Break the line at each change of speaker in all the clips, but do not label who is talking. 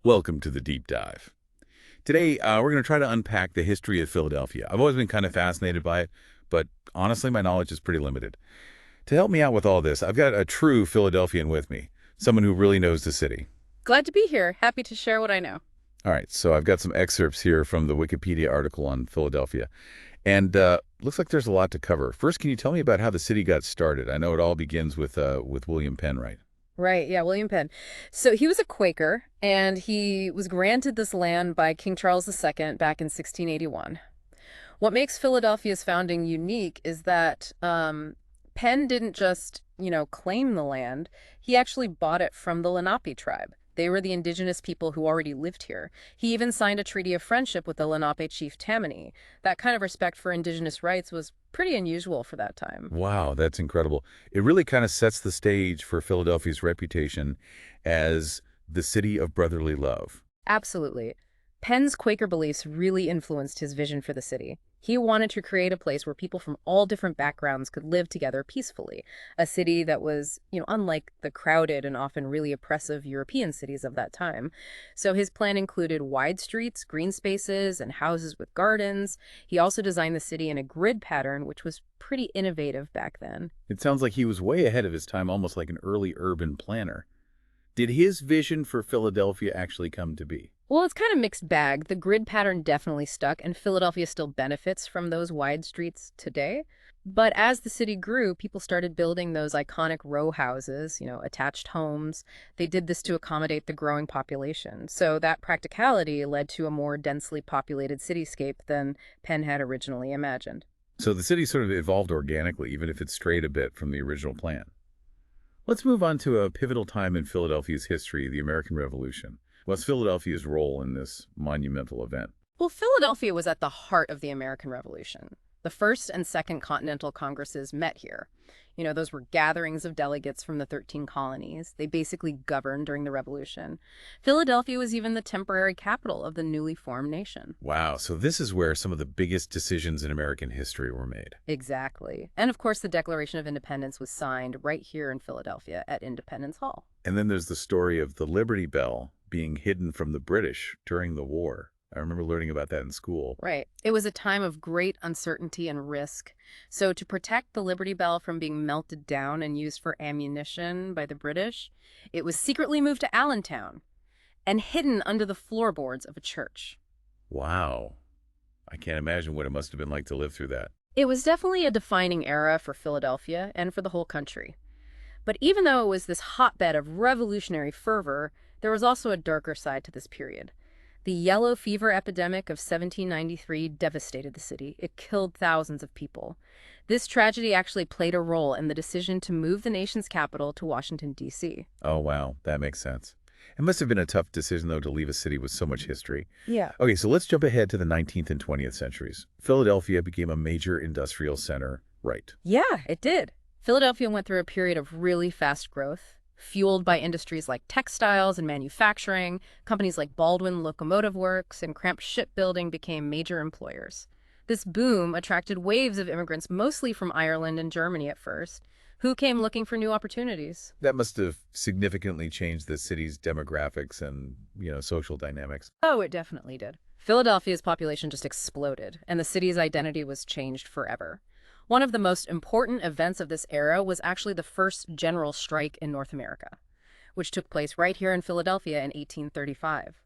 Welcome to the deep dive. Today, we're going to try to unpack the history of Philadelphia. I've always been kind of fascinated by it, but honestly, my knowledge is pretty limited. To help me out with all this, I've got a true Philadelphian with me, someone who really knows the city.
Glad to be here. Happy to share what I know.
All right, so I've got some excerpts here from the Wikipedia article on Philadelphia, and looks like there's a lot to cover. First, can you tell me about how the city got started? I know it all begins with William Penn, right?
Right, yeah, William Penn. So he was a Quaker, and he was granted this land by King Charles II back in 1681. What makes Philadelphia's founding unique is that Penn didn't just, claim the land. He actually bought it from the Lenape tribe. They were the indigenous people who already lived here. He even signed a treaty of friendship with the Lenape chief Tammany. That kind of respect for indigenous rights was pretty unusual for that time.
Wow, that's incredible. It really kind of sets the stage for Philadelphia's reputation as the city of brotherly love.
Absolutely. Penn's Quaker beliefs really influenced his vision for the city. He wanted to create a place where people from all different backgrounds could live together peacefully, a city that was, unlike the crowded and often really oppressive European cities of that time. So his plan included wide streets, green spaces, and houses with gardens. He also designed the city in a grid pattern, which was pretty innovative back then.
It sounds like he was way ahead of his time, almost like an early urban planner. Did his vision for Philadelphia actually come to be?
Well, it's kind of mixed bag. The grid pattern definitely stuck, and Philadelphia still benefits from those wide streets today. But as the city grew, people started building those iconic row houses, attached homes. They did this to accommodate the growing population. So that practicality led to a more densely populated cityscape than Penn had originally imagined.
So the city sort of evolved organically, even if it strayed a bit from the original plan. Let's move on to a pivotal time in Philadelphia's history, the American Revolution. What's Philadelphia's role in this monumental event?
Well, Philadelphia was at the heart of the American Revolution. The First and Second Continental Congresses met here. Those were gatherings of delegates from the 13 colonies. They basically governed during the Revolution. Philadelphia was even the temporary capital of the newly formed nation.
Wow, so this is where some of the biggest decisions in American history were made.
Exactly. And of course, the Declaration of Independence was signed right here in Philadelphia at Independence Hall.
And then there's the story of the Liberty Bell being hidden from the British during the war. I remember learning about that in school.
Right. It was a time of great uncertainty and risk. So to protect the Liberty Bell from being melted down and used for ammunition by the British, it was secretly moved to Allentown and hidden under the floorboards of a church.
Wow. I can't imagine what it must have been like to live through that.
It was definitely a defining era for Philadelphia and for the whole country. But even though it was this hotbed of revolutionary fervor, there was also a darker side to this period. The yellow fever epidemic of 1793 devastated the city. It killed thousands of people. This tragedy actually played a role in the decision to move the nation's capital to Washington, D.C.
Oh, wow. That makes sense. It must have been a tough decision, though, to leave a city with so much history.
Yeah.
Okay, so let's jump ahead to the 19th and 20th centuries. Philadelphia became a major industrial center, right?
Yeah, it did. Philadelphia went through a period of really fast growth, fueled by industries like textiles and manufacturing. Companies like Baldwin Locomotive Works and Cramp Shipbuilding became major employers. This boom attracted waves of immigrants, mostly from Ireland and Germany at first, who came looking for new opportunities.
That must have significantly changed the city's demographics and, social dynamics.
Oh, it definitely did. Philadelphia's population just exploded, and the city's identity was changed forever. One of the most important events of this era was actually the first general strike in North America, which took place right here in Philadelphia in 1835.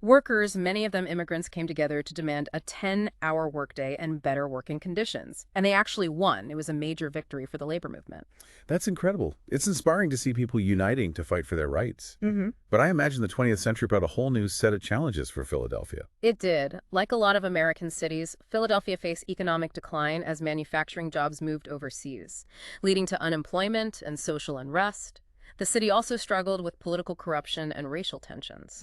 Workers, many of them immigrants, came together to demand a 10-hour workday and better working conditions. And they actually won. It was a major victory for the labor movement.
That's incredible. It's inspiring to see people uniting to fight for their rights. But I imagine the 20th century brought a whole new set of challenges for Philadelphia.
It did. Like a lot of American cities, Philadelphia faced economic decline as manufacturing jobs moved overseas, leading to unemployment and social unrest. The city also struggled with political corruption and racial tensions,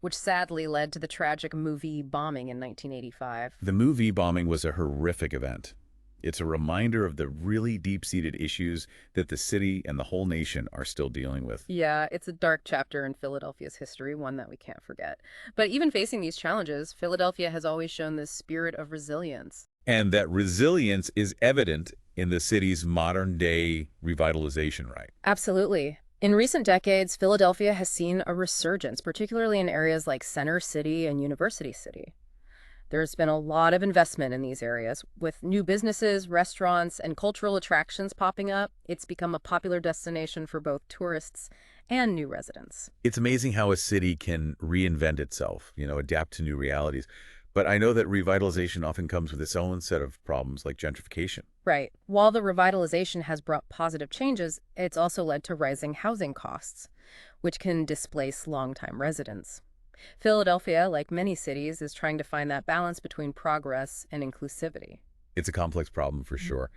which sadly led to the tragic movie bombing in 1985.
The movie bombing was a horrific event. It's a reminder of the really deep-seated issues that the city and the whole nation are still dealing with.
Yeah, it's a dark chapter in Philadelphia's history, one that we can't forget. But even facing these challenges, Philadelphia has always shown this spirit of resilience.
And that resilience is evident in the city's modern-day revitalization, right?
Absolutely. In recent decades, Philadelphia has seen a resurgence, particularly in areas like Center City and University City. There's been a lot of investment in these areas. With new businesses, restaurants, and cultural attractions popping up, it's become a popular destination for both tourists and new residents.
It's amazing how a city can reinvent itself, adapt to new realities. But I know that revitalization often comes with its own set of problems like gentrification.
Right. While the revitalization has brought positive changes, it's also led to rising housing costs, which can displace longtime residents. Philadelphia, like many cities, is trying to find that balance between progress and inclusivity.
It's a complex problem for sure.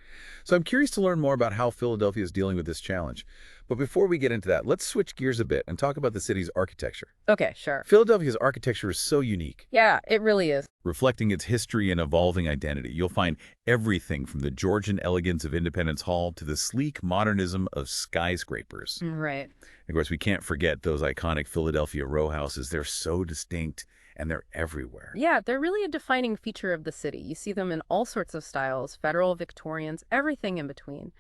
So I'm curious to learn more about how Philadelphia is dealing with this challenge. But before we get into that, let's switch gears a bit and talk about the city's architecture.
Okay, sure.
Philadelphia's architecture is so unique.
Yeah, it really is.
Reflecting its history and evolving identity, you'll find everything from the Georgian elegance of Independence Hall to the sleek modernism of skyscrapers.
Right.
Of course, we can't forget those iconic Philadelphia row houses. They're so distinct, and they're everywhere.
Yeah, they're really a defining feature of the city. You see them in all sorts of styles, federal, Victorians, everything in between.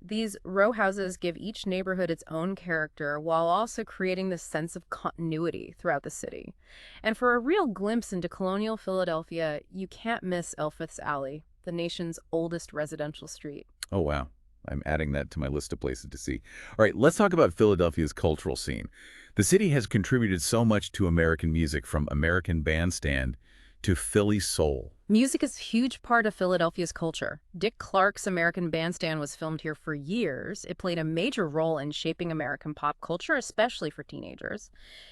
These row houses give each neighborhood its own character while also creating this sense of continuity throughout the city. And for a real glimpse into colonial Philadelphia, you can't miss Elfreth's Alley, the nation's oldest residential street.
Oh, wow. I'm adding that to my list of places to see. All right, let's talk about Philadelphia's cultural scene. The city has contributed so much to American music, from American Bandstand to Philly soul.
Music is a huge part of Philadelphia's culture. Dick Clark's American Bandstand was filmed here for years. It played a major role in shaping American pop culture, especially for teenagers.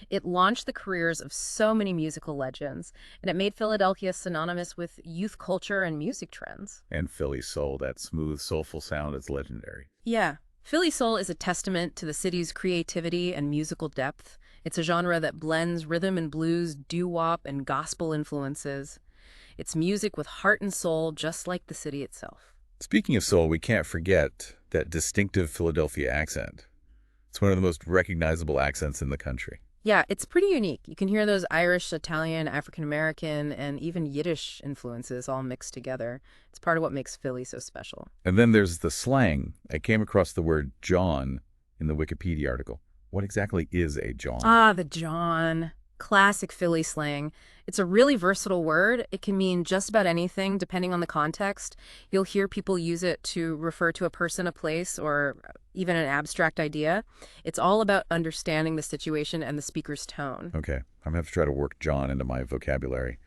It launched the careers of so many musical legends, and it made Philadelphia synonymous with youth culture and music trends.
And Philly soul, that smooth, soulful sound, is legendary.
Yeah. Philly soul is a testament to the city's creativity and musical depth. It's a genre that blends rhythm and blues, doo-wop, and gospel influences. It's music with heart and soul, just like the city itself.
Speaking of soul, we can't forget that distinctive Philadelphia accent. It's one of the most recognizable accents in the country.
Yeah, it's pretty unique. You can hear those Irish, Italian, African-American, and even Yiddish influences all mixed together. It's part of what makes Philly so special.
And then there's the slang. I came across the word John in the Wikipedia article. What exactly is a John?
Ah, the John. Classic Philly slang. It's a really versatile word. It can mean just about anything, depending on the context. You'll hear people use it to refer to a person, a place, or even an abstract idea. It's all about understanding the situation and the speaker's tone.
Okay, I'm going to have to try to work John into my vocabulary.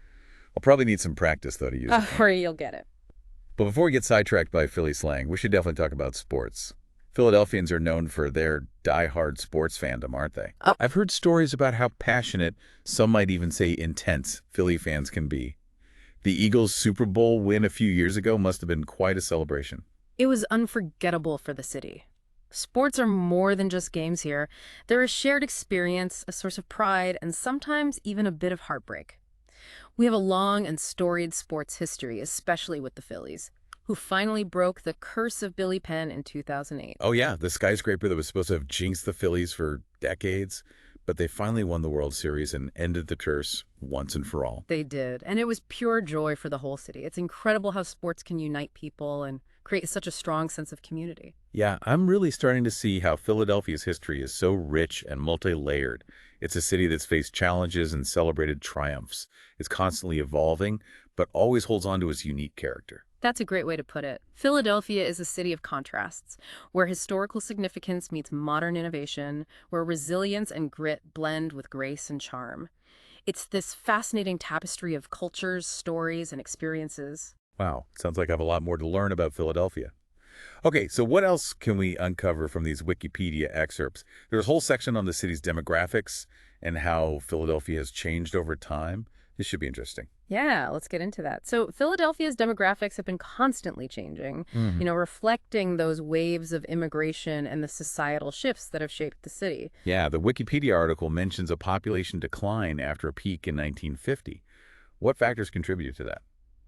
I'll probably need some practice, though, to use it.
Or you'll get it.
But before we get sidetracked by Philly slang, we should definitely talk about sports. Philadelphians are known for their die-hard sports fandom, aren't they? I've heard stories about how passionate, some might even say intense, Philly fans can be. The Eagles' Super Bowl win a few years ago must have been quite a celebration.
It was unforgettable for the city. Sports are more than just games here. They're a shared experience, a source of pride, and sometimes even a bit of heartbreak. We have a long and storied sports history, especially with the Phillies, who finally broke the curse of Billy Penn in 2008.
Oh yeah, the skyscraper that was supposed to have jinxed the Phillies for decades, but they finally won the World Series and ended the curse once and for all.
They did, and it was pure joy for the whole city. It's incredible how sports can unite people and create such a strong sense of community.
Yeah, I'm really starting to see how Philadelphia's history is so rich and multi-layered. It's a city that's faced challenges and celebrated triumphs. It's constantly evolving, but always holds on to its unique character.
That's a great way to put it. Philadelphia is a city of contrasts, where historical significance meets modern innovation, where resilience and grit blend with grace and charm. It's this fascinating tapestry of cultures, stories, and experiences.
Wow, sounds like I have a lot more to learn about Philadelphia. Okay, so what else can we uncover from these Wikipedia excerpts? There's a whole section on the city's demographics and how Philadelphia has changed over time. This should be interesting.
Yeah, let's get into that. So Philadelphia's demographics have been constantly changing, reflecting those waves of immigration and the societal shifts that have shaped the city.
Yeah, the Wikipedia article mentions a population decline after a peak in 1950. What factors contributed to that?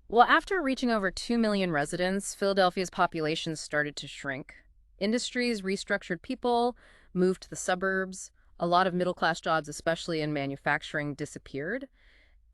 Well, after reaching over 2 million residents, Philadelphia's population started to shrink. Industries restructured people, moved to the suburbs. A lot of middle-class jobs, especially in manufacturing, disappeared.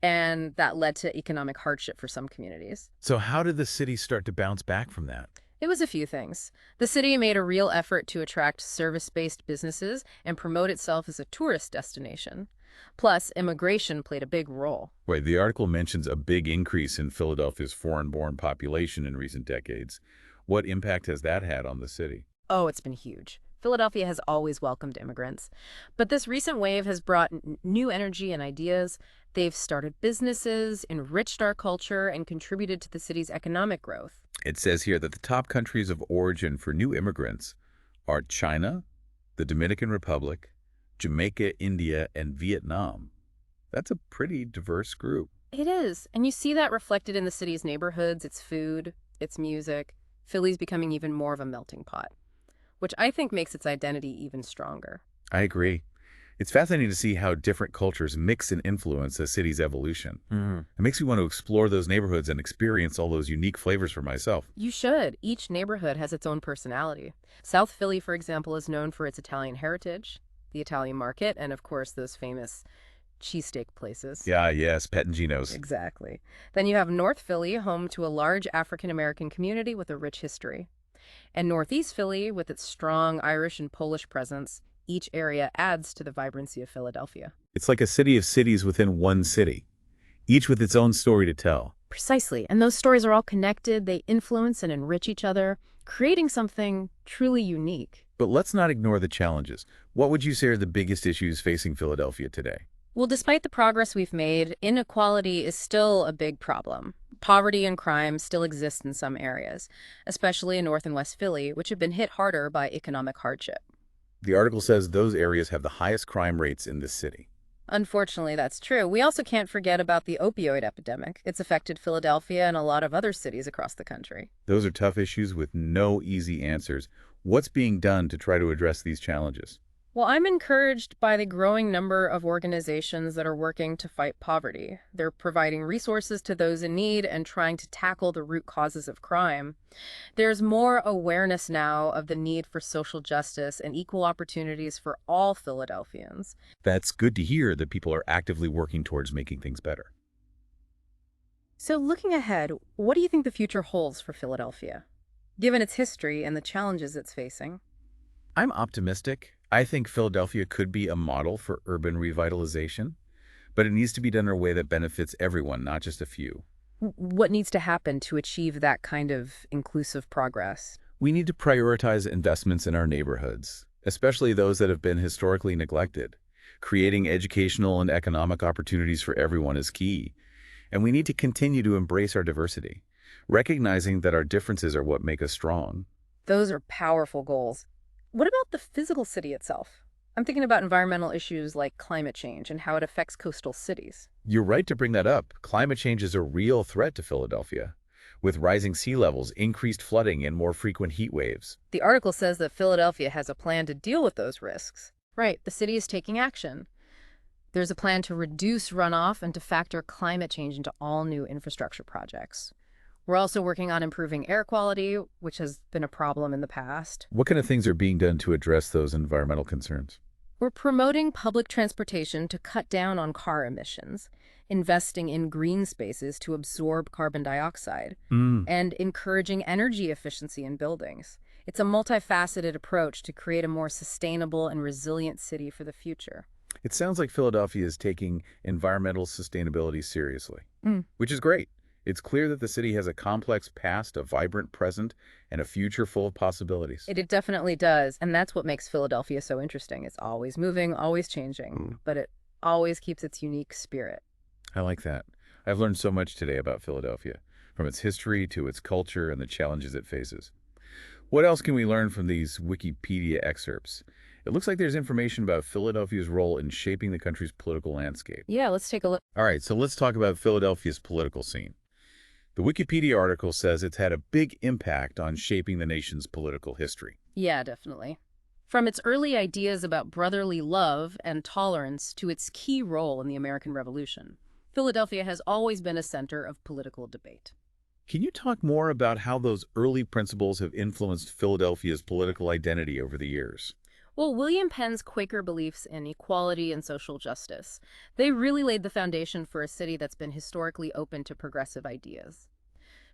And that led to economic hardship for some communities.
So how did the city start to bounce back from that?
It was a few things. The city made a real effort to attract service-based businesses and promote itself as a tourist destination. Plus, immigration played a big role.
Wait, the article mentions a big increase in Philadelphia's foreign-born population in recent decades. What impact has that had on the city?
Oh, it's been huge. Philadelphia has always welcomed immigrants. But this recent wave has brought new energy and ideas. They've started businesses, enriched our culture, and contributed to the city's economic growth.
It says here that the top countries of origin for new immigrants are China, the Dominican Republic, Jamaica, India, and Vietnam. That's a pretty diverse group.
It is, and you see that reflected in the city's neighborhoods, its food, its music. Philly's becoming even more of a melting pot, which I think makes its identity even stronger.
I agree. It's fascinating to see how different cultures mix and influence a city's evolution. It makes me want to explore those neighborhoods and experience all those unique flavors for myself.
You should. Each neighborhood has its own personality. South Philly, for example, is known for its Italian heritage, the Italian market, and of course those famous cheesesteak places.
Yeah, yes, Pettingino's.
Exactly. Then you have North Philly, home to a large African-American community with a rich history. And Northeast Philly, with its strong Irish and Polish presence, each area adds to the vibrancy of Philadelphia.
It's like a city of cities within one city, each with its own story to tell.
Precisely. And those stories are all connected. They influence and enrich each other, creating something truly unique.
But let's not ignore the challenges. What would you say are the biggest issues facing Philadelphia today?
Well, despite the progress we've made, inequality is still a big problem. Poverty and crime still exist in some areas, especially in North and West Philly, which have been hit harder by economic hardship.
The article says those areas have the highest crime rates in this city.
Unfortunately, that's true. We also can't forget about the opioid epidemic. It's affected Philadelphia and a lot of other cities across the country.
Those are tough issues with no easy answers. What's being done to try to address these challenges?
Well, I'm encouraged by the growing number of organizations that are working to fight poverty. They're providing resources to those in need and trying to tackle the root causes of crime. There's more awareness now of the need for social justice and equal opportunities for all Philadelphians.
That's good to hear that people are actively working towards making things better.
So looking ahead, what do you think the future holds for Philadelphia, given its history and the challenges it's facing?
I'm optimistic. I think Philadelphia could be a model for urban revitalization, but it needs to be done in a way that benefits everyone, not just a few.
What needs to happen to achieve that kind of inclusive progress?
We need to prioritize investments in our neighborhoods, especially those that have been historically neglected. Creating educational and economic opportunities for everyone is key. And we need to continue to embrace our diversity, recognizing that our differences are what make us strong.
Those are powerful goals. What about the physical city itself? I'm thinking about environmental issues like climate change and how it affects coastal cities.
You're right to bring that up. Climate change is a real threat to Philadelphia, with rising sea levels, increased flooding, and more frequent heat waves.
The article says that Philadelphia has a plan to deal with those risks. Right, the city is taking action. There's a plan to reduce runoff and to factor climate change into all new infrastructure projects. We're also working on improving air quality, which has been a problem in the past.
What kind of things are being done to address those environmental concerns?
We're promoting public transportation to cut down on car emissions, investing in green spaces to absorb carbon dioxide, and encouraging energy efficiency in buildings. It's a multifaceted approach to create a more sustainable and resilient city for the future.
It sounds like Philadelphia is taking environmental sustainability seriously, which is great. It's clear that the city has a complex past, a vibrant present, and a future full of possibilities.
It definitely does, and that's what makes Philadelphia so interesting. It's always moving, always changing, but it always keeps its unique spirit.
I like that. I've learned so much today about Philadelphia, from its history to its culture and the challenges it faces. What else can we learn from these Wikipedia excerpts? It looks like there's information about Philadelphia's role in shaping the country's political landscape.
Yeah, let's take a look.
All right, so let's talk about Philadelphia's political scene. The Wikipedia article says it's had a big impact on shaping the nation's political history.
Yeah, definitely. From its early ideas about brotherly love and tolerance to its key role in the American Revolution, Philadelphia has always been a center of political debate.
Can you talk more about how those early principles have influenced Philadelphia's political identity over the years?
Well, William Penn's Quaker beliefs in equality and social justice, they really laid the foundation for a city that's been historically open to progressive ideas.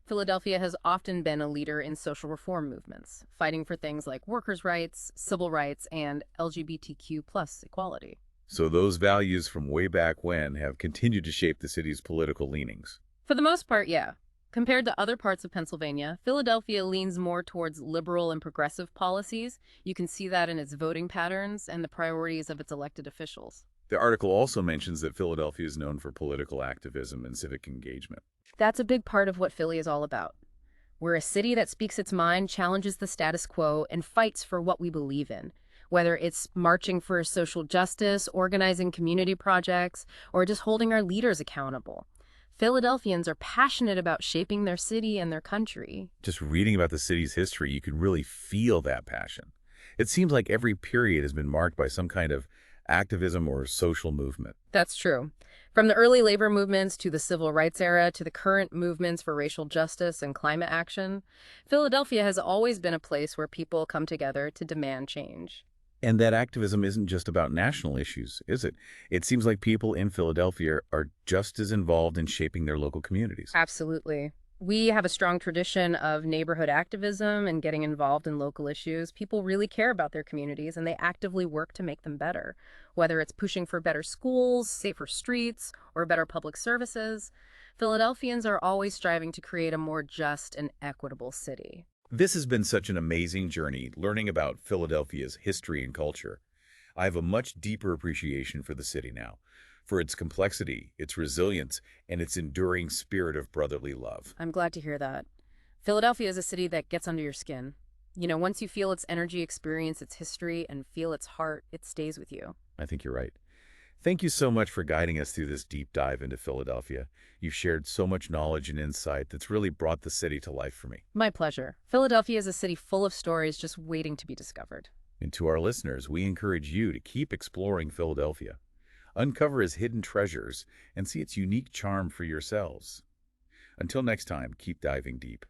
Philadelphia has often been a leader in social reform movements, fighting for things like workers' rights, civil rights, and LGBTQ plus equality.
So those values from way back when have continued to shape the city's political leanings.
For the most part, yeah. Compared to other parts of Pennsylvania, Philadelphia leans more towards liberal and progressive policies. You can see that in its voting patterns and the priorities of its elected officials.
The article also mentions that Philadelphia is known for political activism and civic engagement.
That's a big part of what Philly is all about. We're a city that speaks its mind, challenges the status quo, and fights for what we believe in. Whether it's marching for social justice, organizing community projects, or just holding our leaders accountable. Philadelphians are passionate about shaping their city and their country.
Just reading about the city's history, you can really feel that passion. It seems like every period has been marked by some kind of activism or social movement.
That's true. From the early labor movements to the civil rights era to the current movements for racial justice and climate action, Philadelphia has always been a place where people come together to demand change.
And that activism isn't just about national issues, is it? It seems like people in Philadelphia are just as involved in shaping their local communities.
Absolutely. We have a strong tradition of neighborhood activism and getting involved in local issues. People really care about their communities and they actively work to make them better. Whether it's pushing for better schools, safer streets, or better public services, Philadelphians are always striving to create a more just and equitable city.
This has been such an amazing journey, learning about Philadelphia's history and culture. I have a much deeper appreciation for the city now, for its complexity, its resilience, and its enduring spirit of brotherly love.
I'm glad to hear that. Philadelphia is a city that gets under your skin. You know, once you feel its energy, experience its history, and feel its heart, it stays with you.
I think you're right. Thank you so much for guiding us through this deep dive into Philadelphia. You've shared so much knowledge and insight that's really brought the city to life for me.
My pleasure. Philadelphia is a city full of stories just waiting to be discovered.
And to our listeners, we encourage you to keep exploring Philadelphia. Uncover its hidden treasures and see its unique charm for yourselves. Until next time, keep diving deep.